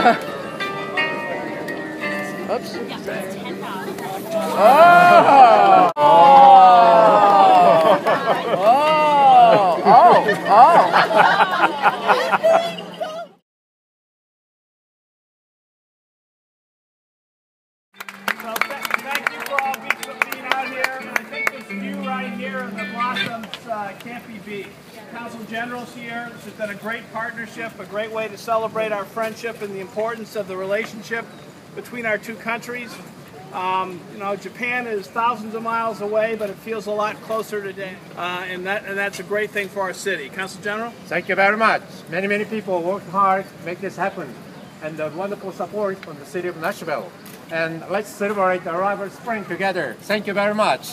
Oops. Oh! Oh! Oh! Oh! So thank you for all being out here. I think this view right here of the blossoms can't be beat. Council General's here. This has been a great partnership, a great way to celebrate our friendship and the importance of the relationship between our two countries. You know, Japan is thousands of miles away, but it feels a lot closer today, and that's a great thing for our city. Council General? Thank you very much. Many people worked hard to make this happen, and the wonderful support from the city of Nashville. And let's celebrate the arrival of spring together. Thank you very much.